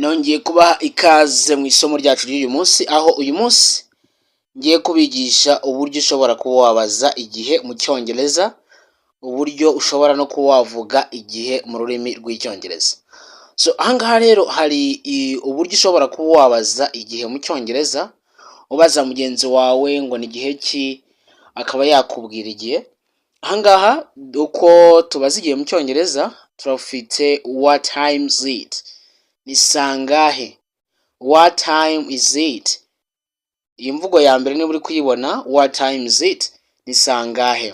nongeye kubaha ikaze mu isomo ryacu ry'uyu munsi, aho uyu munsi ngiye kubigisha uburyo ushobora kuba wabaza igihe mu cyongereza, uburyo ushobora no kuba wavuga igihe mu rurimi rw'icyongereza. Ahangaha rero hari uburyo ushobora kuba wabaza igihe mu cyongereza, ubaza mugenzi wawe ngo ni igihe ki, akaba yakubwira igihe. Ahangaha uko tubaza igihe mu cyongereza turafite what time is it, ni sangahe, what time is it. Iyi mvugo ya mbere niba uri kuyibona, what time is it, ni sangahe.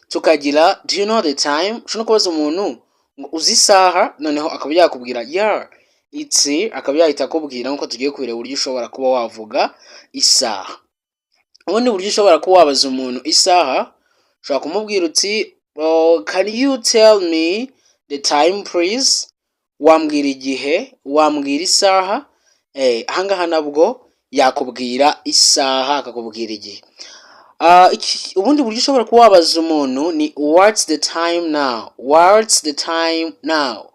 Tukagira do you know the time, ushobora kubaza umuntu ngo uzi isaha, noneho akaba yakubwira yeah it's, akaba yahita akubwira nkuko tugiye kureba uburyo ushobora kuba wavuga isaha. Ubundi buryo ushobora kuba wabaza umuntu isaha, ushobora kumubwira uti can you tell me the time please, wambwira igihe, wambwira isaha. Ahangaha nabwo yakubwira isaha akakubwira igihe. Ubundi buryo ushobora kuba wabaza umuntu ni what's the time now, what's the time now,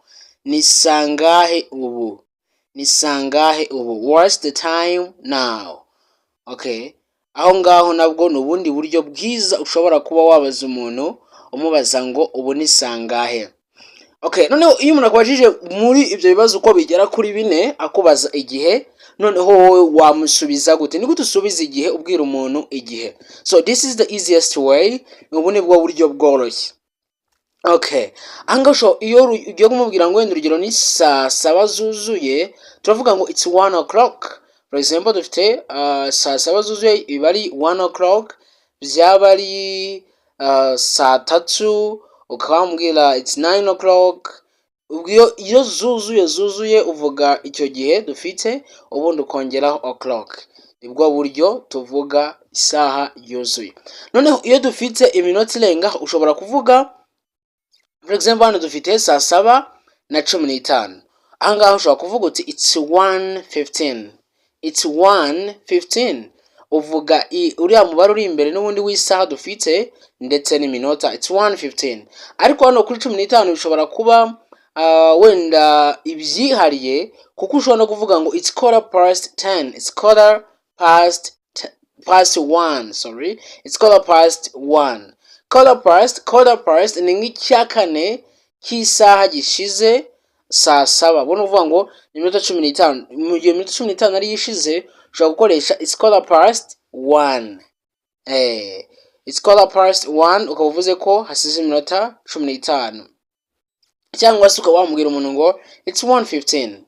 ni sangahe ubu, ni sangahe ubu, what's the time now. Okay, aho ngaho nabwo ni ubundi buryo bwiza ushobora kuba wabaza umuntu umubaza ngo ubu ni sangahe. Okay, noneho iyo umuntu akubajije muri ibyo bibazo uko bigera kuri 4 akubaza igihe, noneho wowe wamusubiza gute? Ni gute usubiza igihe ubwira umuntu igihe? So this is the easiest way, ubu ni bwo buryo bworoshye. Okay, ahangaho iyo ugiye kumubwira ngo wenda urugero ni saa 7 zuzuye, turavuga ngo it's 1 o'clock. For example, dufite saa 7 zuzuye iba ari 1 o'clock, byaba ari saa 3 ukambwira it's 9 o'clock. Iyo zuzuye uvuga icyo gihe dufite, ubundi ukongeraho o'clock. Nibwo buryo tuvuga isaha yuzuye. Noneho iyo dufite iminota irenga ushobora kuvuga, for example hano dufite saa 7:15. Ahangaha ushobora kuvuga uti it's 1:15, it's 1:15. Uvuga uriya mubare uri imbere n'ubundi w'isaha dufite ndetse n'iminota, it's 1:15. Ariko hano kuri 15 bishobora kuba wenda ibyihariye, kuko ushobora no kuvuga ngo it's 10:15, it's 1:15, sorry, it's 1:15. Quarter past ni nk'icyakane cy'isaha gishize saa 7. Ubona uvuga ngo ni iminota 15, mu gihe iminota 15 ari yishize ushobora gukoresha it's 1:15. It's 1:15 ukaba uvuze ko hasize iminota 15. Cyangwa se ukaba wamubwira umuntu ngo it's 1:15.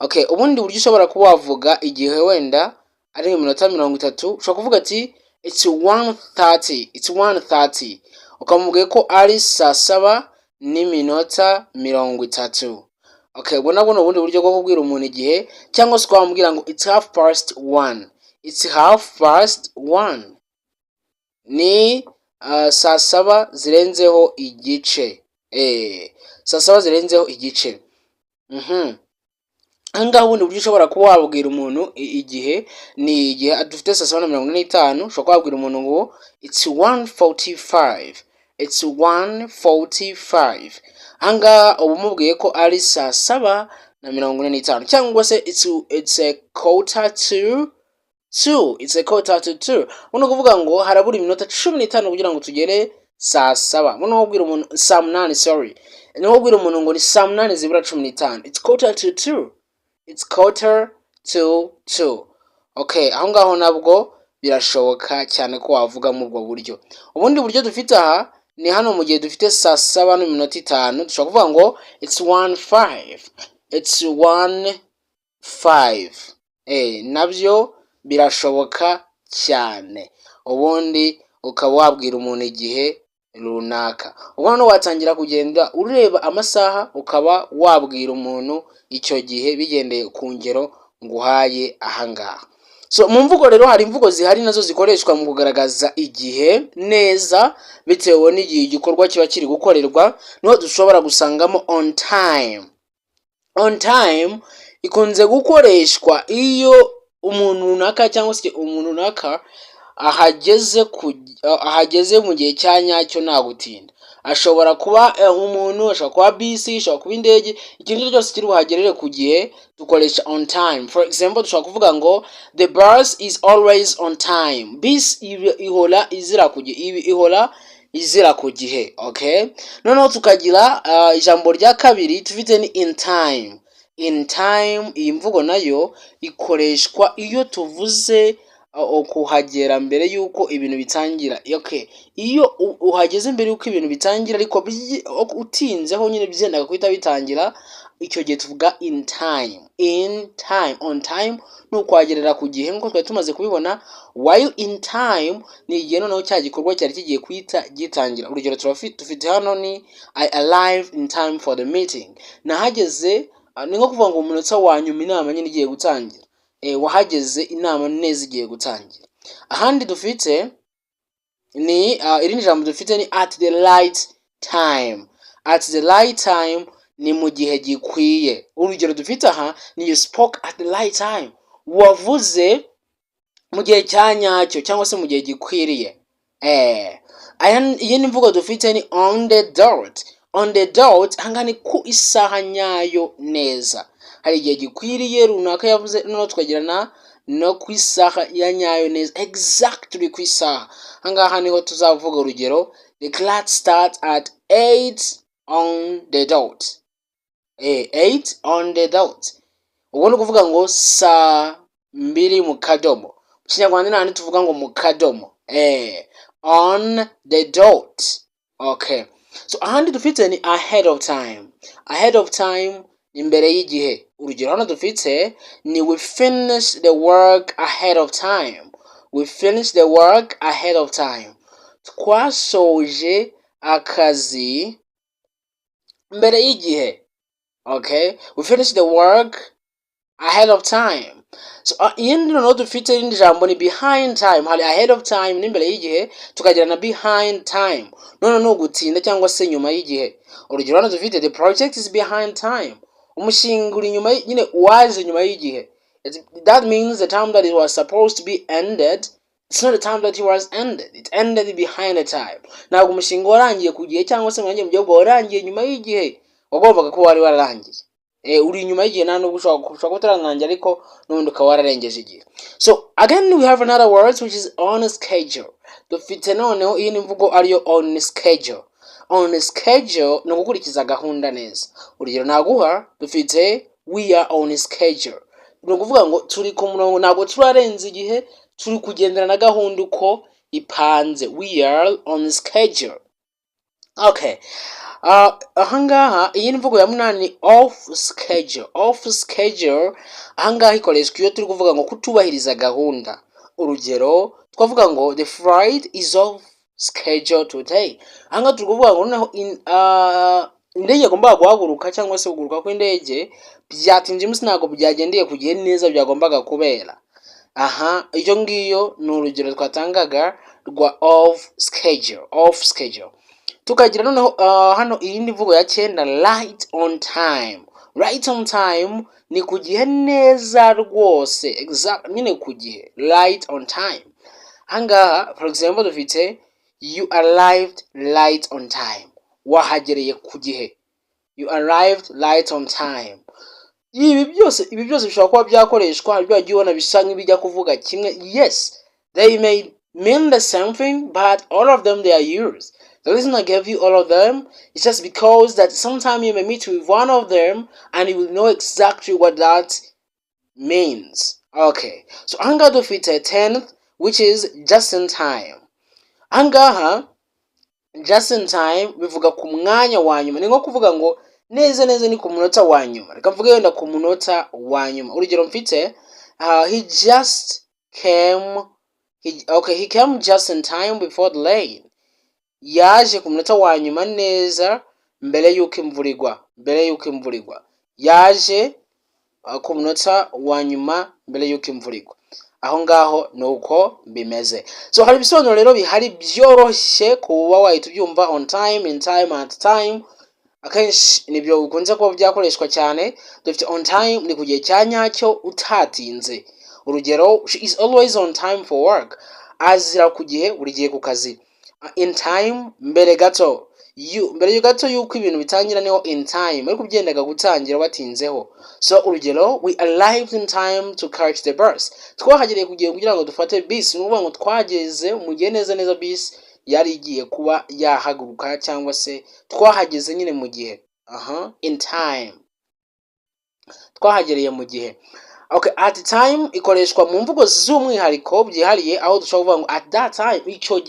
Okay, ubundi buryo ushobora kuba wavuga igihe wenda ari iminota 30, ushobora kuvuga ati it's 1:30, it's 1:30. Ukamubwira ko ari saa 7:30. Okay, ubona bwo ubundi buryo bwo kubwira umuntu igihe, cyangwa se ukamubwira ngo it's 1:30, it's 1:30. Ni saa 7 zirenzeho igice. Saa 7 zirenzeho igice. Ahangaha ubundi buryo ushobora kuba wabwira umuntu igihe ni igihe dufite saa 7:45, ushobora kubwira umuntu ngo it's 1:45, it's 1:45. Ahangaha uba umubwiye ko ari saa 7:45, cyangwa se it's a quarter to 2, it's a quarter to 2. Uno kuvuga ngo harabura iminota 15 kugira ngo tugere saa 7. Uno kubwira umuntu saa 8, sorry, ni kubwira umuntu ngo ni saa 8 zibura 15, it's quarter to 2, it's quarter to 2. Okay, aho ngaho nabwo birashoboka cyane ko wavuga mu ubwo buryo. Ubundi buryo dufite aha ni hano mu gihe dufite saa 7:05, dushobora kuvuga ngo it's 1:05, it's 1:05. Nabyo birashoboka cyane. Ubundi ukaba wabwira umuntu igihe runaka. Ubona watangira kugenda ureba amasaha, ukaba wabwira umuntu icyo gihe bigendeye ku ngero nguhaye ahangaha. So mu mvugo rero hari imvugo zihari nazo zikoreshwa mu kugaragaza igihe neza bitewe n'igihe igikorwa kiba kiri gukorerwa, niho dushobora gusangamo on time. On time ikunze gukoreshwa iyo umuntu runaka cyangwa se umuntu runaka ahageze mu gihe cya nyacyo nta gutinda. ashobora kuba umuntu, ashobora kuba bisi, ashobora kuba indege, ikintu cyose kiri buhagerere ku gihe dukoresha on time. For example, dushobora kuvuga ngo the bus is always on time. Bus ihora izira ku gihe. Okay, noneho tukagira ijambo rya kabiri tufite ni in time. In time, iyi mvugo nayo ikoreshwa iyo tuvuze kuhagera mbere yuko ibintu bitangira. Okay, iyo uhageze mbere yuko ibintu bitangira ariko utinzeho nyine byendaga guhita bitangira, icyo gihe tuvuga in time. In time, on time ni ukwagerera ku gihe nk'uko twari tumaze kubibona, while in time ni igihe noneho cya gikorwa cyari kigiye kwita gitangira. Urugero dufite hano ni I arrived in time for the meeting. Nahageze, ni nko kuvuga ngo umunota wa nyuma inama nyine igiye gutangira. Wahageze inama neza igiye gutangira. Ahandi dufite ni irindi jambo dufite ni at the right time. At the right time ni mu gihe gikwiye. Urugero dufite aha ni you spoke at the right time. Wavuze mu gihe cya nyacyo cyangwa se mu gihe gikwiriye. Iyi ni mvugo dufite ni on the dot. On the dot hangani ku isaha nyayo neza. Hari igihe gikwiriye runaka yavuze, no twagirana no ku isaha ya nyayo neza, exactly ku isaha. Hangaha niho tuzavuga urugero the class starts at 8 on the dot. 8 on the dot. Ubwo kuvuga ngo saa 2 mu kadomo. Mu Kinyarwanda nani tuvuga ngo mu kadomo. On the dot. Okay. So ahandi dufite ni ahead of time. Ahead of time imbere y'igihe. Urugero hano dufite ni we finish the work ahead of time. We finish the work ahead of time. Twasoje akazi mbere y'igihe. Okay, we finish the work ahead of time. So iyindi noneho dufite irindi jambo ni behind time. Hari ahead of time ni mbere y'igihe, tukagira na behind time. None no gutinda cyangwa se nyuma y'igihe. Urugero hano dufite the project is behind time. Umushinga uri nyuma nyine waje nyuma y'igihe. That means the time that it was supposed to be ended, it's not the time that it was ended. It ended behind the time. Ntabwo umushinga warangiye ku gihe cyangwa se mwangiye mu gihe warangiye nyuma y'igihe wagombaga ko wari wararangiye. Uri nyuma y'igihe nta nubwo ushobora kutarangira ariko n'ubundi ukaba wararengeje igihe. So again we have another word which is on schedule. Dufite noneho iyi ni mvugo ariyo on schedule. On schedule ni gukurikiza gahunda neza. Urugero naguha dufite we are on schedule. Ni ukuvuga ngo turi ku murongo, ntabwo turarenza igihe, turi kugendera na gahunda uko ipanze. We are on schedule. Okay. Ahangaha iyi mvugo ya munani ni off schedule. Off schedule ahangaha ikoreshwa iyo turi kuvuga ngo kutubahiriza gahunda. Urugero twavuga ngo the flight is off schedule today. Ahangaha turi kuvuga ngo noneho indege yagombaga guhaguruka cyangwa se kuguruka kw'indege byatinze umunsi ntabwo byagendeye ku gihe neza byagombaga kubera. Iyo ngiyo ni urugero twatangaga rwa off schedule. Off schedule. Tukagira noneho hano iyindi mvugo ya 9 right on time. Right on time ni ku gihe neza rwose, exact nyine ku gihe, right on time. Hangaha for example dufite you arrived right on time. Wahagereye ku gihe. You arrived right on time. Ibi byose bishobora kuba byakoreshwa hari byagiye ubona bisa nk'ibijya kuvuga kimwe. Yes, they may mean the same thing, but all of them they are used. The reason I gave you all of them is just because that sometimes you may meet with one of them and you will know exactly what that means. Okay, so ahangaha dufite 10th which is just in time. Ahangaha just in time bivuga ku mwanya wa nyuma. Ni nko kuvuga ngo neza ni ku munota wa nyuma. Reka mvuge wenda ku munota wa nyuma. Urugero mfite he just came he came just in time before the rain. Yaje ku munota wa nyuma neza mbere yuko imvura igwa. Yaje ku munota wa nyuma mbere yuko imvura igwa. Aho ngaho nuko bimeze. So hari ibisobanuro rero bihari byoroshye kuba wahita ubyumva on time, in time, at time. Akenshi nibyo bikunze kuba byakoreshwa cyane. Dufite on time ni ku gihe cya nyacyo utatinze. Urugero she is always on time for work. Azira ku gihe buri gihe ku kazi. In time mbere gato. mbere gato yuko ibintu bitangira niho in time ariko byendaga gutangira batinzeho. So urugero, we arrived in time to catch the bus. Twahagereye kugira ngo dufate bus, n'uvuga ngo twageze mu gihe neza bus yari igiye kuba yahaguruka cyangwa se twahageze nyine mu gihe. In time. Twahagereye mu gihe. Okay, at the time ikoreshwa mu mvugo z'umwihariko byihariye aho dushobora kuvuga ngo at that time, icyo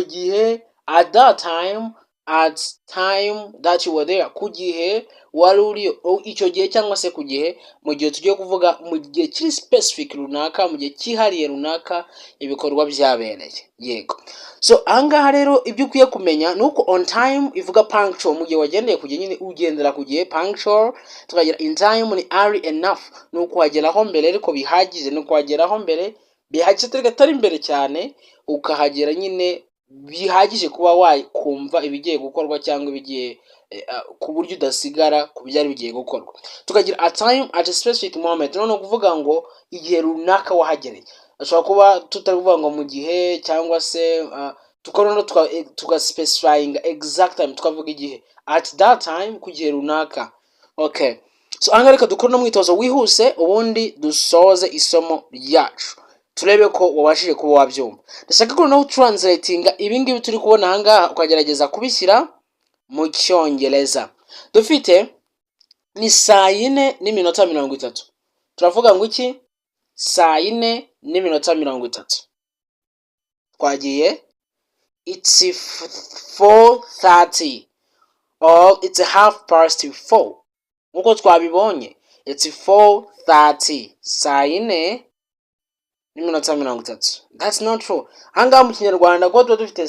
gihe, at that time, at time that you were there, ku gihe wari uri icyo gihe cyangwa se ku gihe, mu gihe tugiye kuvuga mu gihe kiri specific runaka, mu gihe cyihariye runaka ibikorwa byabereye. Yego. So ahangaha rero ibyo ukwiye kumenya nuko on time ivuga punctual, mu gihe wagendeye ku gihe nyine ugendera ku gihe punctual. Tukagira in time ni early enough, nuko wageraho mbere ariko bihagije, nuko wageraho mbere bihagije atari imbere cyane, ukahagera nyine bihagije kuba wakumva ibigiye gukorwa cyangwa ibigiye ku buryo udasigara ku byari bigiye gukorwa. Tukagira a time at a specific moment, no kuvuga ngo igihe runaka wahagereye. Ashobora kuba tutari kuvuga ngo mu gihe cyangwa se tukorona tugaspecifying exact time, tukavuga igihe at that time ku gihe runaka. Okay, so anga reka dukora no mwitozo wihuse ubundi dusoze isomo ryacu turebe ko wabashije kuba wabyumva. Ndashaka ko no translatinga ibingibi turi kubona ahangaha ukagerageza kubishyira mu cyongereza. Dufite ni 4:30. Turavuga ngo iki? 4:30. Twagiye it's 4:30 or it's 4:30. Nkuko twabibonye it's 4:30. 4:30. That's not true. Hanga mu Kinyarwanda ko tuba dufite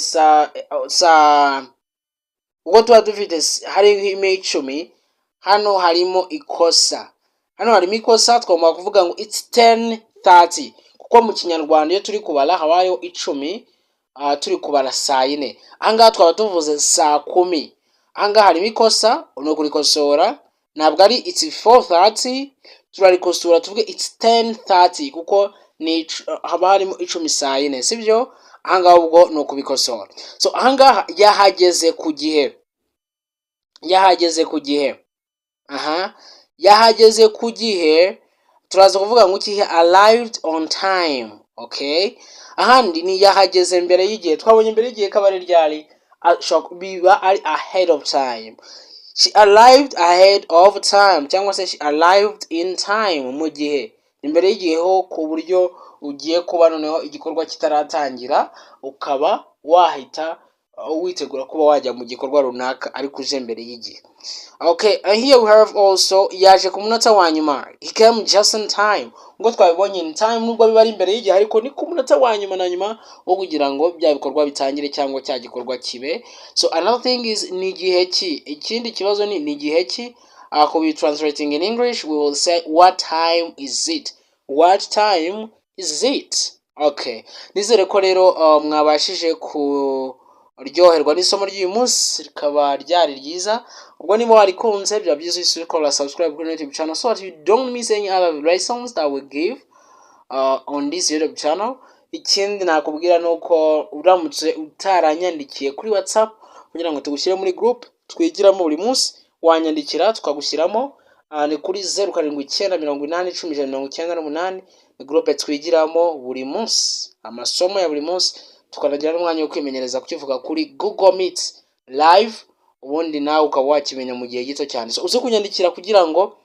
uko tuba dufite hari ime-10, hano harimo ikosa. Twagomba kuvuga ngo it's 10:30 kuko mu Kinyarwanda iyo turi kubara habayo 10 turi kubara 4. Ahangaha twaba tuvuze 10:00. Ahangaha harimo ikosa, no kurikosora. Ntabwo ari it's 4:30, turarikosora tuvuge it's 10:30 kuko ni haba harimo 10 sibyo? Ahangaha ubwo no kubikosora. So ahangaha yahageze ku gihe. Yahageze ku gihe turaza kuvuga ngo he arrived on time. Okay, ahandi ni yahageze mbere y'igihe. Twabonye mbere y'igihe kabari ryari biba ari ahead of time. She arrived ahead of time cyangwa se she arrived in time mu gihe. Imbere y'igihe ho ku buryo ugiye kuba noneho igikorwa kitaratangira ukaba wahita witegura kuba wajya mu gikorwa runaka ariko uje mbere y'igihe. Okay, and here we have also yaje ku munota wa nyuma. He came just in time. Ngo twabibonye in time nubwo biba ari imbere y'igihe ariko ni ku munota wa nyuma na nyuma wo kugira ngo bya bikorwa bitangire cyangwa cya gikorwa kibe. So another thing is ni gihe ki. Ikindi kibazo ni gihe ki. Could be translating in English, we will say what time is it? What time is it? Okay, nizere ko rero mwabashije kuryoherwa n'isomo ry'uyu munsi rikaba ryari ryiza. Ubwo niba warikunze bya byiza usubira subscribe kuri YouTube channel so that you don't miss any other lessons that we give on this YouTube channel. Ikindi nakubwira nuko uramutse utaranyandikiye kuri WhatsApp kugira ngo tugushyire muri group twigiramo buri munsi, wanyandikira tukagushyiramo. Ni kuri 0789801098 ni groupe twigiramo buri munsi amasomo ya buri munsi, tukanagira n'umwanya wo kwimenyereza kukivuga kuri Google Meet live, ubundi nawe ukaba wakimenya mu gihe gito cyane. So uze kunyandikira kugira ngo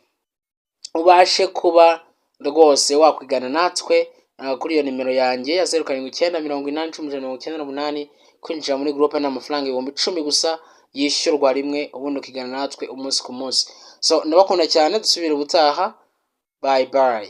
ubashe kuba rwose wakwigana natwe kuri iyo nimero yanjye ya 0789801098 kwinjira muri groupe n'amafaranga 10,000 gusa yishyurwa rimwe, ubundi ukigana natwe umunsi ku munsi. So ndabakunda cyane, dusubire ubutaha. Bye bye.